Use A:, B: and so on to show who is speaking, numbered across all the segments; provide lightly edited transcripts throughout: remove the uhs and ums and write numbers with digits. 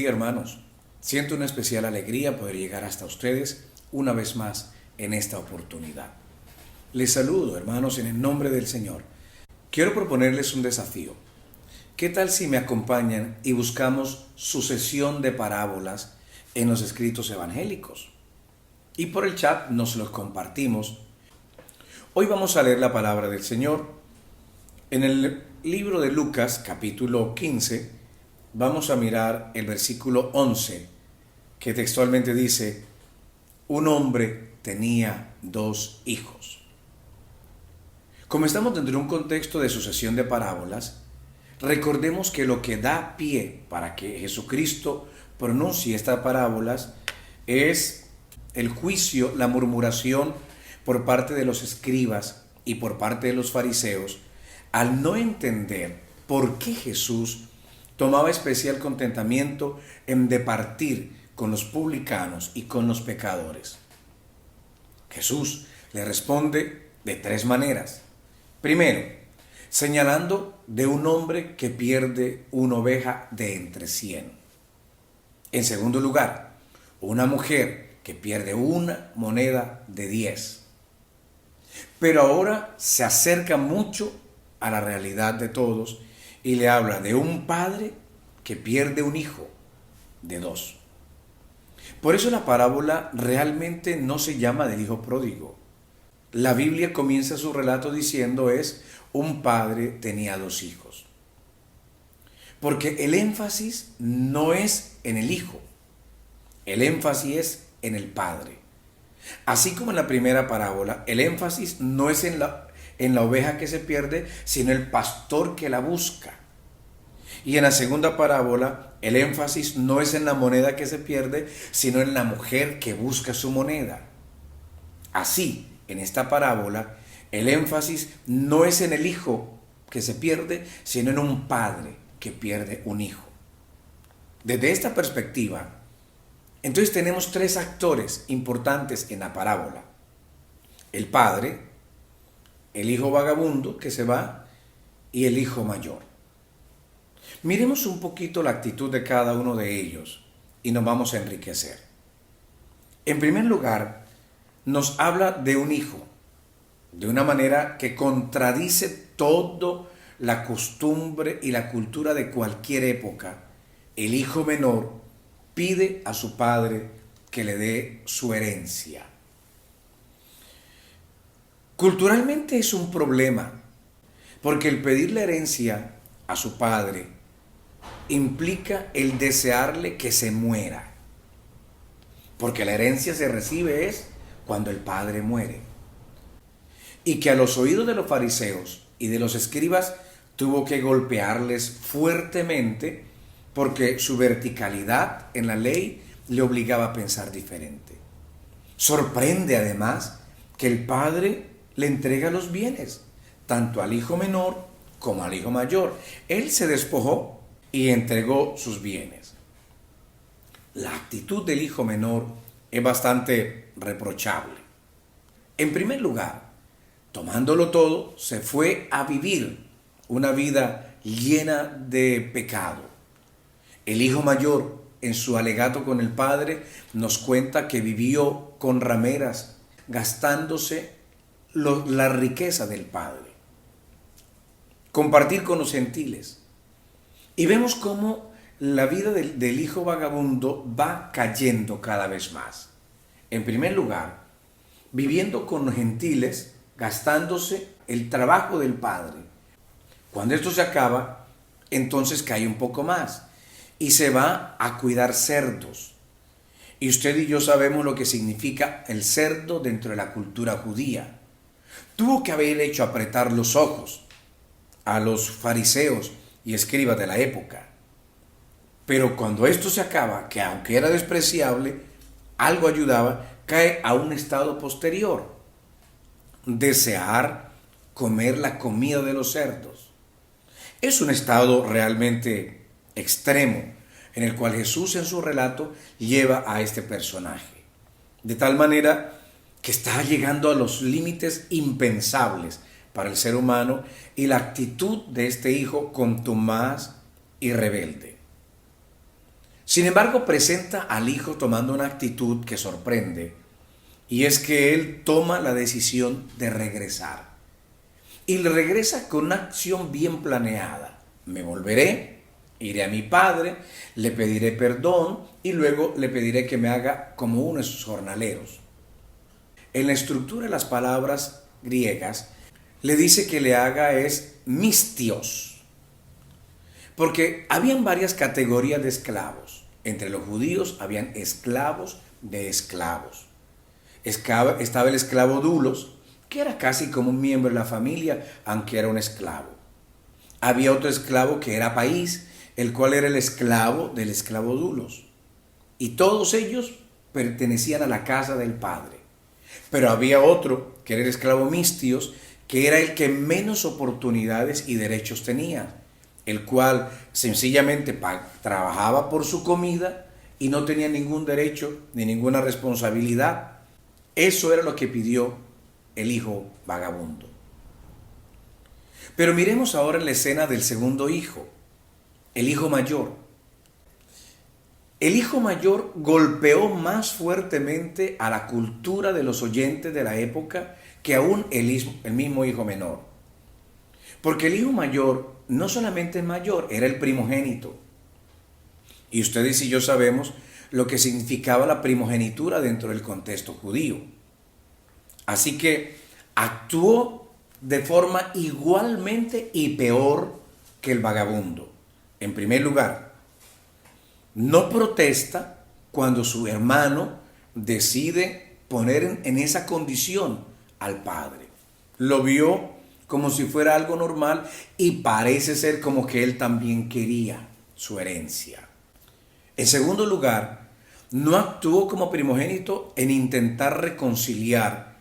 A: bendiga, hermanos. Siento una especial alegría poder llegar hasta ustedes una vez más en esta oportunidad. Les saludo, hermanos, en el nombre del Señor. Quiero proponerles un desafío. ¿Qué tal si me acompañan y buscamos sucesión de parábolas en los escritos evangélicos? Y por el chat nos los compartimos. Hoy vamos a leer la palabra del Señor. En el libro de Lucas, capítulo 15, vamos a mirar el versículo 11, que textualmente dice: un hombre tenía 2 hijos. Como estamos dentro de un contexto de sucesión de parábolas, recordemos que lo que da pie para que Jesucristo pronuncie estas parábolas es el juicio, la murmuración por parte de los escribas y por parte de los fariseos, al no entender por qué Jesús tomaba especial contentamiento en departir con los publicanos y con los pecadores. Jesús le responde de 3 maneras. Primero, señalando de un hombre que pierde una oveja de entre 100. En segundo lugar, una mujer que pierde una moneda de 10. Pero ahora se acerca mucho a la realidad de todos y le habla de un padre que pierde un hijo de 2. Por eso la parábola realmente no se llama del hijo pródigo. La Biblia comienza su relato diciendo un padre tenía 2 hijos. Porque el énfasis no es en el hijo, el énfasis es en el padre. Así como en la primera parábola, el énfasis no es en la oveja que se pierde, sino el pastor que la busca. Y en la segunda parábola, el énfasis no es en la moneda que se pierde, sino en la mujer que busca su moneda. Así, en esta parábola, el énfasis no es en el hijo que se pierde, sino en un padre que pierde un hijo. Desde esta perspectiva, entonces tenemos 3 actores importantes en la parábola: el padre, el hijo vagabundo que se va y el hijo mayor. Miremos un poquito la actitud de cada uno de ellos y nos vamos a enriquecer. En primer lugar, nos habla de un hijo, de una manera que contradice toda la costumbre y la cultura de cualquier época. El hijo menor pide a su padre que le dé su herencia. Culturalmente es un problema, porque el pedir la herencia a su padre implica el desearle que se muera, porque la herencia se recibe cuando el padre muere. Y que a los oídos de los fariseos y de los escribas tuvo que golpearles fuertemente, porque su verticalidad en la ley le obligaba a pensar diferente. Sorprende además que el padre le entrega los bienes, tanto al hijo menor como al hijo mayor. Él se despojó y entregó sus bienes. La actitud del hijo menor es bastante reprochable. En primer lugar, tomándolo todo, se fue a vivir una vida llena de pecado. El hijo mayor, en su alegato con el padre, nos cuenta que vivió con rameras, gastándose la riqueza del padre. Compartir con los gentiles. Y vemos cómo la vida del hijo vagabundo va cayendo cada vez más. En primer lugar, viviendo con los gentiles, gastándose el trabajo del padre. Cuando esto se acaba, entonces cae un poco más y se va a cuidar cerdos. Y usted y yo sabemos lo que significa el cerdo dentro de la cultura judía. Tuvo que haber hecho apretar los ojos a los fariseos y escribas de la época. Pero cuando esto se acaba, que aunque era despreciable, algo ayudaba, cae a un estado posterior: desear comer la comida de los cerdos. Es un estado realmente extremo en el cual Jesús en su relato lleva a este personaje, de tal manera que está llegando a los límites impensables para el ser humano, y la actitud de este hijo contumaz y rebelde. Sin embargo, presenta al hijo tomando una actitud que sorprende, y es que él toma la decisión de regresar. Y le regresa con una acción bien planeada. Me volveré, iré a mi padre, le pediré perdón y luego le pediré que me haga como uno de sus jornaleros. En la estructura de las palabras griegas, le dice que le haga es mistios, porque habían varias categorías de esclavos. Entre los judíos habían esclavos de esclavos. Estaba el esclavo dulos, que era casi como un miembro de la familia, aunque era un esclavo. Había otro esclavo que era país, el cual era el esclavo del esclavo dulos. Y todos ellos pertenecían a la casa del padre. Pero había otro, que era el esclavo mistios, que era el que menos oportunidades y derechos tenía, el cual sencillamente trabajaba por su comida y no tenía ningún derecho ni ninguna responsabilidad. Eso era lo que pidió el hijo vagabundo. Pero miremos ahora la escena del segundo hijo, el hijo mayor. El hijo mayor golpeó más fuertemente a la cultura de los oyentes de la época que aún el mismo hijo menor. Porque el hijo mayor no solamente es mayor, era el primogénito. Y ustedes y yo sabemos lo que significaba la primogenitura dentro del contexto judío. Así que actuó de forma igualmente y peor que el vagabundo. En primer lugar, no protesta cuando su hermano decide poner en esa condición al padre. Lo vio como si fuera algo normal y parece ser como que él también quería su herencia. En segundo lugar, no actuó como primogénito en intentar reconciliar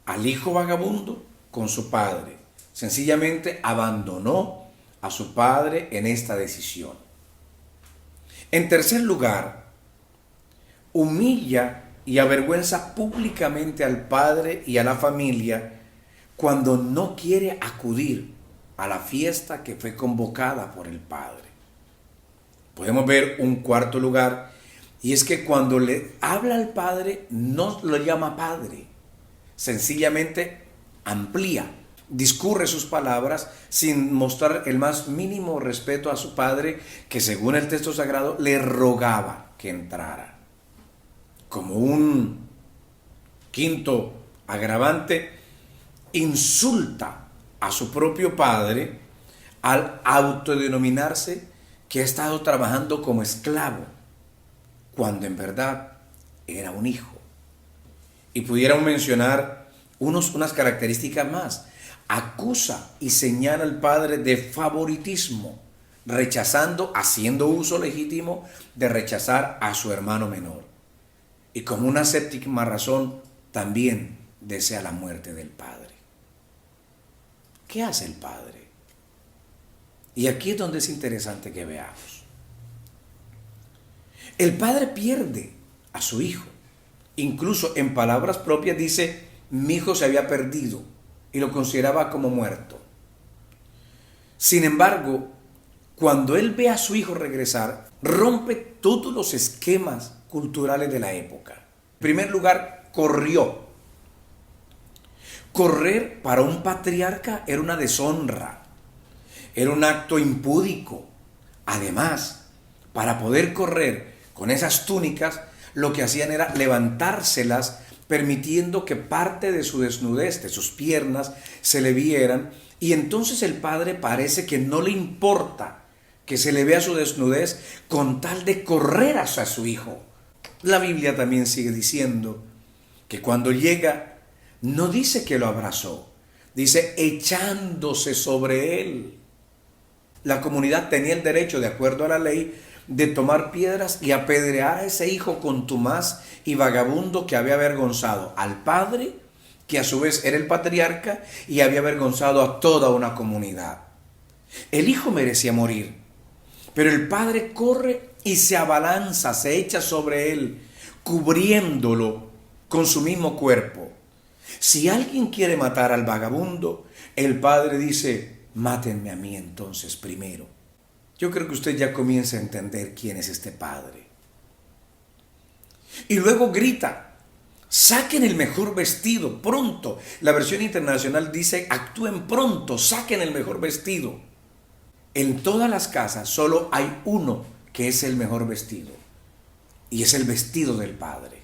A: al hijo vagabundo con su padre. Sencillamente abandonó a su padre en esta decisión. En tercer lugar, humilla y avergüenza públicamente al padre y a la familia cuando no quiere acudir a la fiesta que fue convocada por el padre. Podemos ver un cuarto lugar, y es que cuando le habla al padre no lo llama padre, sencillamente amplía, discurre sus palabras sin mostrar el más mínimo respeto a su padre, que según el texto sagrado le rogaba que entrara. Como un quinto agravante, insulta a su propio padre al autodenominarse que ha estado trabajando como esclavo, cuando en verdad era un hijo. Y pudiéramos mencionar unas características más. Acusa y señala al padre de favoritismo, haciendo uso legítimo de rechazar a su hermano menor. Y como una séptima razón, también desea la muerte del padre. ¿Qué hace el padre? Y aquí es donde es interesante que veamos. El padre pierde a su hijo. Incluso en palabras propias dice, mi hijo se había perdido, y lo consideraba como muerto. Sin embargo, cuando él ve a su hijo regresar, rompe todos los esquemas culturales de la época. En primer lugar, corrió. Correr para un patriarca era una deshonra, era un acto impúdico. Además, para poder correr con esas túnicas, lo que hacían era levantárselas, permitiendo que parte de su desnudez, de sus piernas, se le vieran, y entonces el padre parece que no le importa que se le vea su desnudez con tal de correr hacia su hijo. La Biblia también sigue diciendo que cuando llega, no dice que lo abrazó, dice echándose sobre él. La comunidad tenía el derecho, de acuerdo a la ley, de tomar piedras y apedrear a ese hijo contumaz y vagabundo que había avergonzado al padre, que a su vez era el patriarca, y había avergonzado a toda una comunidad. El hijo merecía morir, pero el padre corre y se abalanza, se echa sobre él, cubriéndolo con su mismo cuerpo. Si alguien quiere matar al vagabundo, el padre dice, mátenme a mí entonces primero. Yo creo que usted ya comienza a entender quién es este padre. Y luego grita, saquen el mejor vestido, pronto. La versión internacional dice, actúen pronto, saquen el mejor vestido. En todas las casas solo hay uno que es el mejor vestido. Y es el vestido del Padre.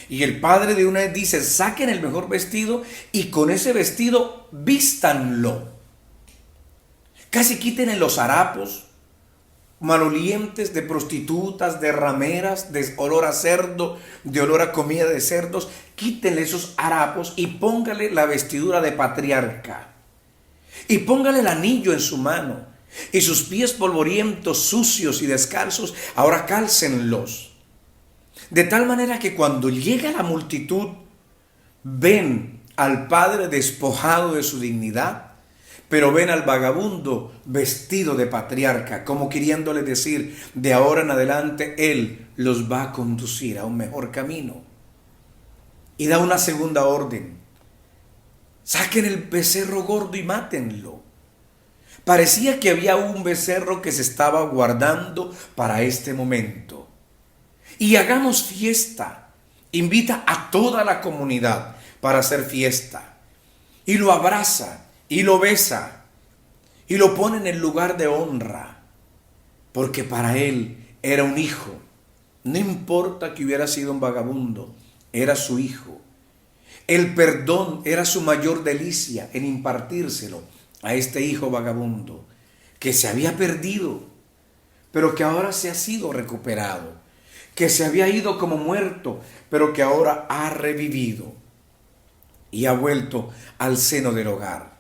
A: Y el Padre de una vez dice, saquen el mejor vestido y con ese vestido vístanlo. Casi quiten los harapos malolientes de prostitutas, de rameras, de olor a cerdo, de olor a comida de cerdos. Quítenle esos harapos y póngale la vestidura de patriarca. Y póngale el anillo en su mano. Y sus pies polvorientos, sucios y descalzos, ahora cálcenlos. De tal manera que cuando llega la multitud, ven al Padre despojado de su dignidad, pero ven al vagabundo vestido de patriarca, como queriéndole decir, de ahora en adelante Él los va a conducir a un mejor camino. Y da una segunda orden. Saquen el becerro gordo y mátenlo. Parecía que había un becerro que se estaba guardando para este momento. Y hagamos fiesta. Invita a toda la comunidad para hacer fiesta. Y lo abraza y lo besa y lo pone en el lugar de honra. Porque para él era un hijo. No importa que hubiera sido un vagabundo, era su hijo. El perdón era su mayor delicia en impartírselo a este hijo vagabundo que se había perdido, pero que ahora se ha sido recuperado, que se había ido como muerto, pero que ahora ha revivido y ha vuelto al seno del hogar.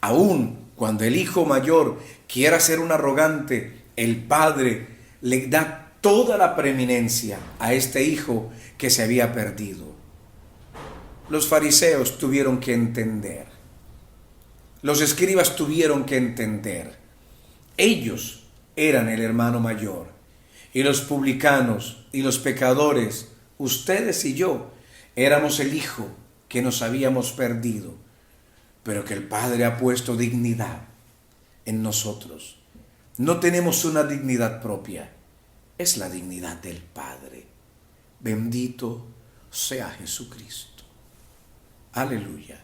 A: Aún cuando el hijo mayor quiera ser un arrogante, el padre le da toda la preeminencia a este hijo que se había perdido. Los fariseos tuvieron que entender. Los escribas tuvieron que entender. Ellos eran el hermano mayor. Y los publicanos y los pecadores, ustedes y yo, éramos el hijo que nos habíamos perdido, pero que el Padre ha puesto dignidad en nosotros. No tenemos una dignidad propia, es la dignidad del Padre. Bendito sea Jesucristo. Aleluya.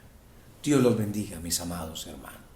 A: Dios los bendiga, mis amados hermanos.